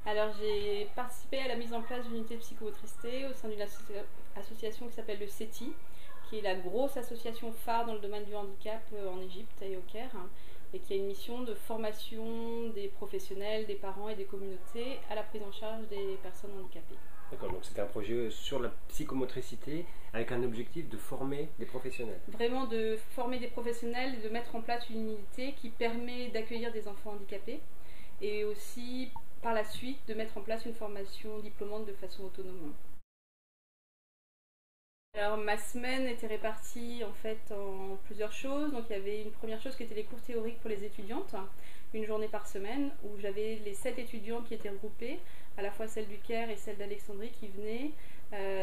Alors j'ai participé à la mise en place d'une unité de psychomotricité au sein d'une association qui s'appelle le CETI, qui est la grosse association phare dans le domaine du handicap en Égypte et au Caire, et qui a une mission de formation des professionnels, des parents et des communautés à la prise en charge des personnes handicapées. D'accord, donc c'était un projet sur la psychomotricité avec un objectif de former des professionnels. Vraiment de former des professionnels et de mettre en place une unité qui permet d'accueillir des enfants handicapés et aussi par la suite de mettre en place une formation diplômante de façon autonome. Alors ma semaine était répartie en fait en plusieurs choses. Donc il y avait une première chose qui était les cours théoriques pour les étudiantes, une journée par semaine où j'avais les 7 étudiants qui étaient regroupés, à la fois celle du Caire et celle d'Alexandrie qui venaient.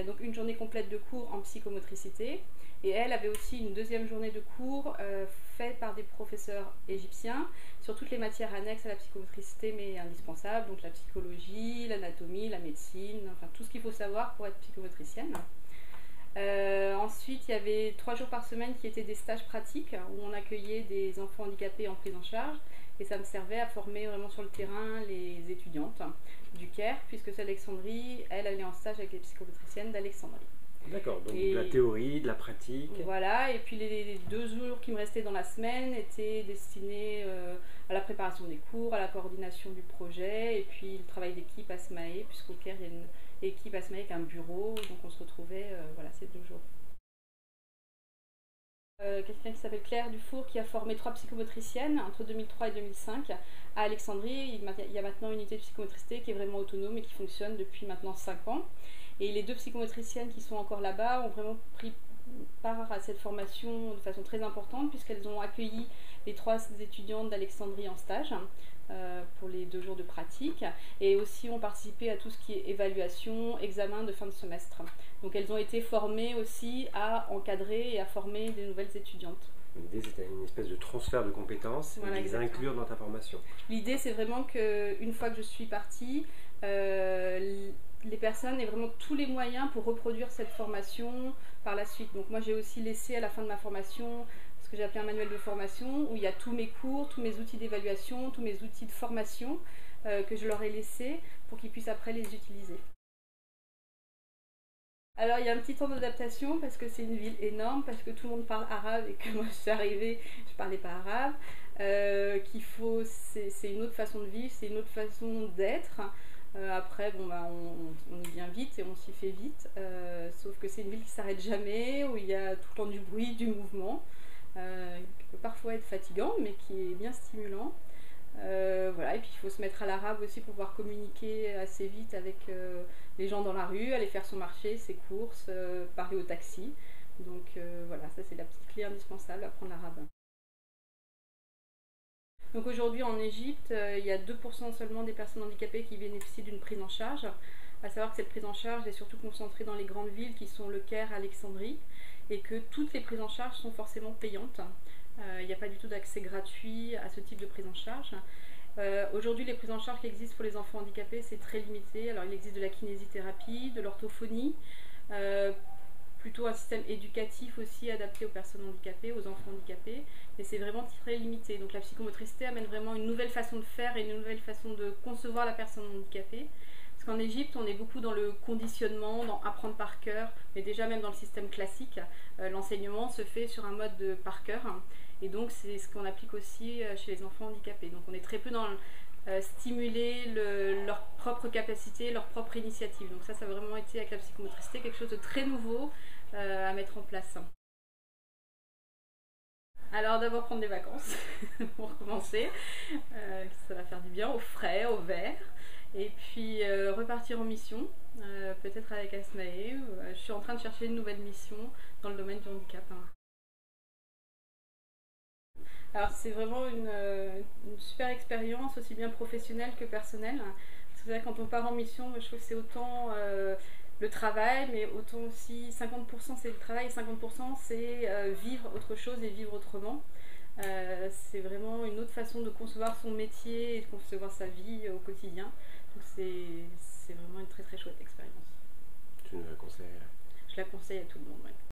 Donc une journée complète de cours en psychomotricité. Et elle avait aussi une deuxième journée de cours faite par des professeurs égyptiens sur toutes les matières annexes à la psychomotricité mais indispensables, donc la psychologie, l'anatomie, la médecine, enfin tout ce qu'il faut savoir pour être psychomotricienne. Ensuite, il y avait 3 jours par semaine qui étaient des stages pratiques où on accueillait des enfants handicapés en prise en charge et ça me servait à former vraiment sur le terrain les étudiantes du Caire puisque c'est Alexandrie, elle est en stage avec les psychomotriciennes d'Alexandrie. D'accord, donc de la théorie, de la pratique. Voilà, et puis les 2 jours qui me restaient dans la semaine étaient destinés à la préparation des cours, à la coordination du projet, et puis le travail d'équipe à SMAE, puisqu'au Caire il y a une équipe à SMAE avec un bureau, donc on se retrouvait voilà, ces 2 jours. Quelqu'un qui s'appelle Claire Dufour qui a formé 3 psychomotriciennes entre 2003 et 2005 à Alexandrie. Il y a maintenant une unité de psychomotricité qui est vraiment autonome et qui fonctionne depuis maintenant 5 ans. Et les 2 psychomotriciennes qui sont encore là-bas ont vraiment pris part à cette formation de façon très importante puisqu'elles ont accueilli les 3 étudiantes d'Alexandrie en stage pour les 2 jours de pratique et aussi ont participé à tout ce qui est évaluation, examen de fin de semestre. Donc elles ont été formées aussi à encadrer et à former des nouvelles étudiantes. L'idée c'était une espèce de transfert de compétences et de les inclure dans ta formation. L'idée c'est vraiment qu'une fois que je suis partie, les personnes aient vraiment tous les moyens pour reproduire cette formation par la suite. Donc moi j'ai aussi laissé à la fin de ma formation ce que j'ai appelé un manuel de formation où il y a tous mes cours, tous mes outils d'évaluation, tous mes outils de formation que je leur ai laissés pour qu'ils puissent après les utiliser. Alors il y a un petit temps d'adaptation parce que c'est une ville énorme, parce que tout le monde parle arabe et que moi je suis arrivée, je parlais pas arabe, c'est une autre façon de vivre, c'est une autre façon d'être. Après bon bah on y vient vite et on s'y fait vite, sauf que c'est une ville qui s'arrête jamais, où il y a tout le temps du bruit, du mouvement, qui peut parfois être fatigant mais qui est bien stimulant. Voilà, et puis il faut se mettre à l'arabe aussi pour pouvoir communiquer assez vite avec les gens dans la rue, aller faire son marché, ses courses, parler au taxi. Donc voilà, ça c'est la petite clé indispensable, apprendre l'arabe. Donc aujourd'hui en Égypte, il y a 2% seulement des personnes handicapées qui bénéficient d'une prise en charge. À savoir que cette prise en charge est surtout concentrée dans les grandes villes qui sont le Caire, Alexandrie, et que toutes les prises en charge sont forcément payantes. Il n'y a pas du tout d'accès gratuit à ce type de prise en charge. Aujourd'hui, les prises en charge qui existent pour les enfants handicapés, c'est très limité. Alors, il existe de la kinésithérapie, de l'orthophonie, plutôt un système éducatif aussi adapté aux personnes handicapées, aux enfants handicapés, mais c'est vraiment très limité. Donc, la psychomotricité amène vraiment une nouvelle façon de faire et une nouvelle façon de concevoir la personne handicapée. Parce qu'en Égypte, on est beaucoup dans le conditionnement, dans apprendre par cœur, mais déjà même dans le système classique, l'enseignement se fait sur un mode de par cœur. Et donc c'est ce qu'on applique aussi chez les enfants handicapés. Donc on est très peu dans stimuler leur propre capacité, leur propre initiative. Donc ça a vraiment été avec la psychomotricité quelque chose de très nouveau à mettre en place. Alors d'abord prendre des vacances pour commencer, ça va faire du bien au frais, au vert. Et puis repartir en mission, peut-être avec Asmae. Je suis en train de chercher une nouvelle mission dans le domaine du handicap. Alors c'est vraiment une super expérience, aussi bien professionnelle que personnelle. Parce que c'est vrai, quand on part en mission, je trouve que c'est autant le travail, mais autant aussi 50% c'est le travail et 50% c'est vivre autre chose et vivre autrement. C'est vraiment une autre façon de concevoir son métier et de concevoir sa vie au quotidien. Donc c'est vraiment une très très chouette expérience. Tu nous la conseilles? Je la conseille à tout le monde. Ouais.